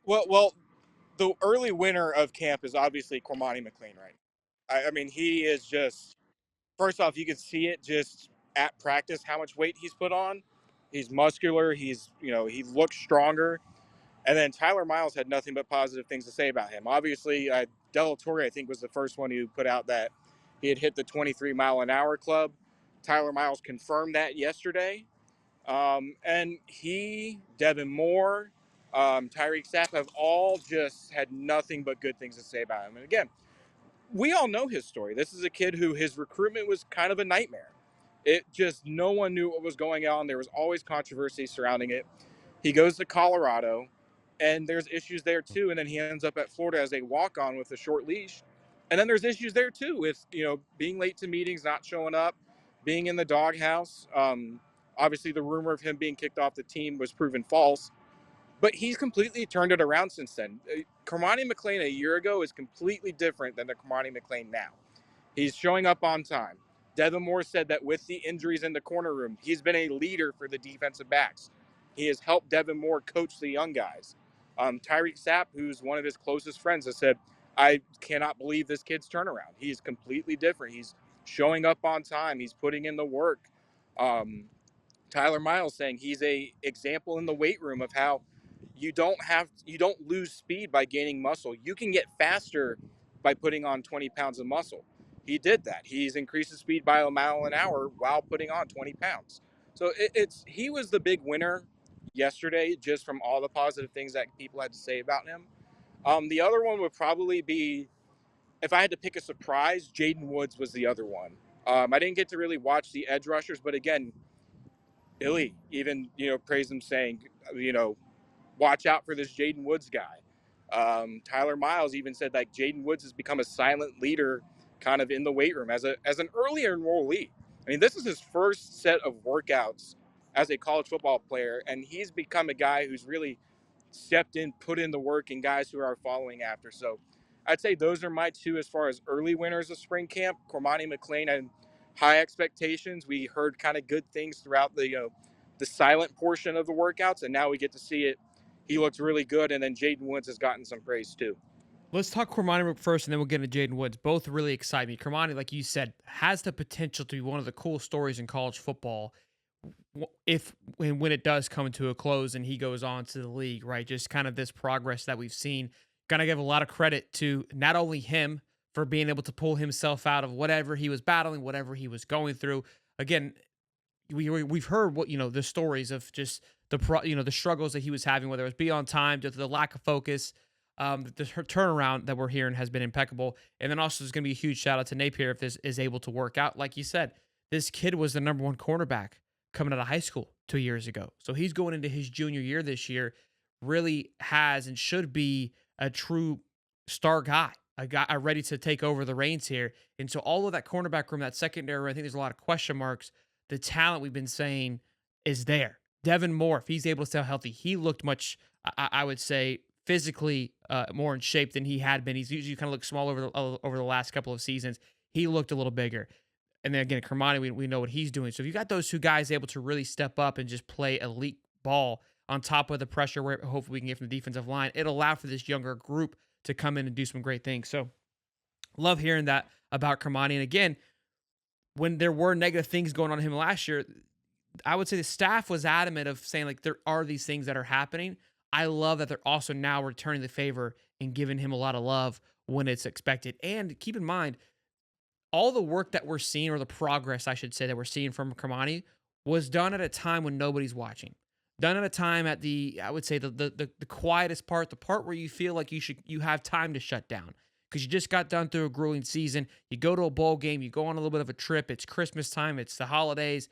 Well, the early winner of camp is obviously Cormani McClain right now. I mean, he is just first off, you can see it just at practice how much weight he's put on. He's muscular. He looks stronger. And then Tyler Miles had nothing but positive things to say about him. Obviously, Del Torre, I think, was the first one who put out that he had hit the 23-mile-an-hour club. Tyler Miles confirmed that yesterday. And Devin Moore, Tyreek Sapp have all just had nothing but good things to say about him. And again, we all know his story. This is a kid who his recruitment was kind of a nightmare. It just, no one knew what was going on. There was always controversy surrounding it. He goes to Colorado, and there's issues there too. And then he ends up at Florida as a walk on with a short leash. And then there's issues there too with, being late to meetings, not showing up, being in the doghouse. Obviously, the rumor of him being kicked off the team was proven false. But he's completely turned it around since then. Cormani McClain a year ago is completely different than the Cormani McClain now. He's showing up on time. Devin Moore said that with the injuries in the corner room, he's been a leader for the defensive backs. He has helped Devin Moore coach the young guys. Tyreek Sapp, who's one of his closest friends, has said, I cannot believe this kid's turnaround. He's completely different. He's showing up on time. He's putting in the work. Tyler Miles saying he's a example in the weight room of how you don't lose speed by gaining muscle. You can get faster by putting on 20 pounds of muscle. He did that. He's increased his speed by a mile an hour while putting on 20 pounds. So he was the big winner yesterday, just from all the positive things that people had to say about him. The other one would probably be, if I had to pick a surprise, Jaden Woods was the other one. I didn't get to really watch the edge rushers, but again, Billy even praised him, saying, watch out for this Jaden Woods guy. Tyler Miles even said like Jaden Woods has become a silent leader, kind of in the weight room as an earlier enrollee. I mean, this is his first set of workouts as a college football player, and he's become a guy who's really stepped in, put in the work, and guys who are following after. So I'd say those are my two as far as early winners of spring camp. Cormani McClain and high expectations. We heard kind of good things throughout the silent portion of the workouts, and now we get to see it. He looks really good, and then Jaden Woods has gotten some praise too. Let's talk Cormani first, and then we'll get into Jaden Woods. Both really excite me. Cormani, like you said, has the potential to be one of the cool stories in college football if when it does come to a close and he goes on to the league, right? Just kind of this progress that we've seen. Gotta give a lot of credit to not only him for being able to pull himself out of whatever he was battling, whatever he was going through. Again, we've heard what the stories of just the struggles that he was having, whether it was be on time, just the lack of focus. The turnaround that we're hearing has been impeccable, and then also there's going to be a huge shout out to Napier if this is able to work out. Like you said, this kid was the number one cornerback coming out of high school 2 years ago, so he's going into his junior year this year. Really has and should be a true star guy, a guy ready to take over the reins here. And so all of that cornerback room, that secondary room, I think there's a lot of question marks. The talent we've been saying is there. Devin Moore, if he's able to stay healthy, he looked much, I would say, physically more in shape than he had been. He's usually kind of looked small over the last couple of seasons. He looked a little bigger. And then again, Cormani, we know what he's doing. So if you got those two guys able to really step up and just play elite ball on top of the pressure where hopefully we can get from the defensive line, it'll allow for this younger group to come in and do some great things. So love hearing that about Cormani. And again, when there were negative things going on in him last year, I would say the staff was adamant of saying like there are these things that are happening. I love that they're also now returning the favor and giving him a lot of love when it's expected. And keep in mind, all the work that we're seeing, or the progress, I should say, that we're seeing from Cormani was done at a time when nobody's watching. Done at a time at I would say the quietest part, the part where you feel like you have time to shut down because you just got done through a grueling season. You go to a bowl game, you go on a little bit of a trip. It's Christmas time, it's the holidays.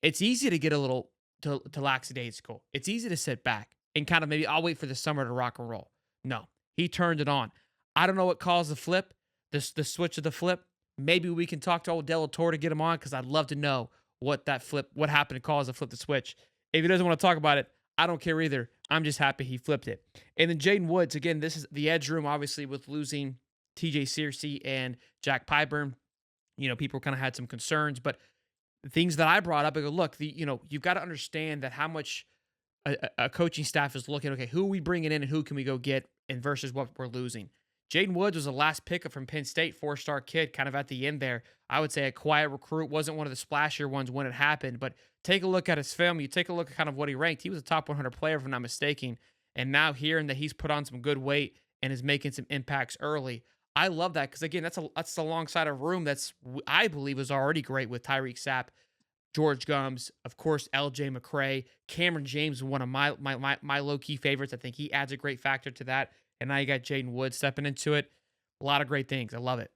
It's easy to get a little to lackadaisical. It's easy to sit back and kind of maybe I'll wait for the summer to rock and roll. No, he turned it on. I don't know what caused the flip, the switch of the flip. Maybe we can talk to old Del Torre to get him on because I'd love to know what happened to cause the flip the switch. If he doesn't want to talk about it, I don't care either. I'm just happy he flipped it. And then Jaden Woods, again, this is the edge room, obviously, with losing TJ Searcy and Jack Pyburn. People kind of had some concerns, but the things that I brought up, I go, look, you've got to understand that how much a coaching staff is looking, okay, who are we bringing in and who can we go get, and versus what we're losing. Jaden Woods was the last pickup from Penn State, 4-star kid, kind of at the end there. I would say a quiet recruit, wasn't one of the splashier ones when it happened, but take a look at his film. You take a look at kind of what he ranked. He was a top 100 player, if I'm not mistaken. And now hearing that he's put on some good weight and is making some impacts early, I love that because again, that's alongside a room I believe is already great with Tyreek Sapp, George Gums, of course, LJ McCray, Cameron James, one of my low key favorites. I think he adds a great factor to that. And now you got Jaden Wood stepping into it. A lot of great things. I love it.